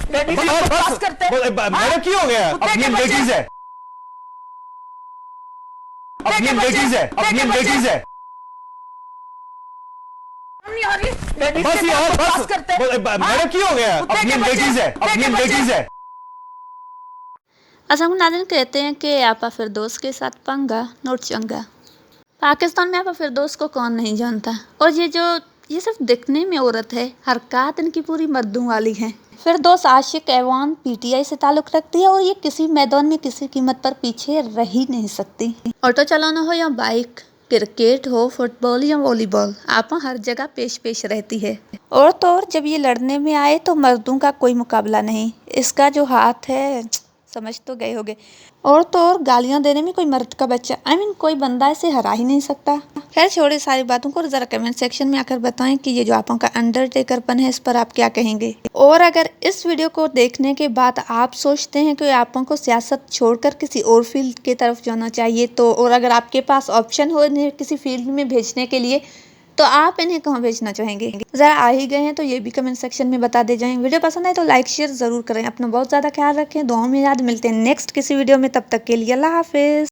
Daddy से बकवास करते हैं। मेरा क्यों हो गया? अपनी लेडीज है, अपनी लेडीज है, अपनी लेडीज है। नहीं आ रही, डैडी बस से यार बकवास बस, करते हैं। मेरा क्यों हो गया? अपनी लेडीज है, अपनी लेडीज है। असम नाज़रीन कहते हैं कि आपा फिरदौस के साथ पंगा नोट चंगा। पाकिस्तान में आपा फिरदौस को कौन नहीं जानता, और ये सिर्फ दिखने में औरत है, हरकत इनकी पूरी मर्दों वाली है। फिरदौस आशिक ऐवान पीटीआई से ताल्लुक़ रखती है और ये किसी मैदान में किसी कीमत पर पीछे रह ही नहीं सकती। ऑटो चलाना हो या बाइक, क्रिकेट हो, फुटबॉल या वॉलीबॉल, आपा हर जगह पेश रहती है। और तो और जब ये लड़ने में आए तो मर्दों का कोई मुकाबला नहीं। इसका जो हाथ है, समझ तो गए होगे। और तो और गालियां देने में कोई मर्द का बच्चा कोई बंदा इसे हरा ही नहीं सकता। खैर छोड़े सारी बातों को, जरा कमेंट सेक्शन में आकर बताएं कि ये जो आपों का अंडरटेकरपन है, इस पर आप क्या कहेंगे। और अगर इस वीडियो को देखने के बाद आप सोचते हैं कि आपों को सियासत छोड़कर किसी और फील्ड की तरफ जाना चाहिए, तो और अगर आपके पास ऑप्शन हो इन्हें किसी फील्ड में भेजने के लिए, तो आप इन्हें कहाँ भेजना चाहेंगे। ज़रा आ ही गए हैं तो ये भी कमेंट सेक्शन में बता दे जाएं। वीडियो पसंद आए तो लाइक शेयर ज़रूर करें। अपना बहुत ज़्यादा ख्याल रखें, दुआओं में याद। मिलते हैं नेक्स्ट किसी वीडियो में, तब तक के लिए अल्लाह हाफिज़।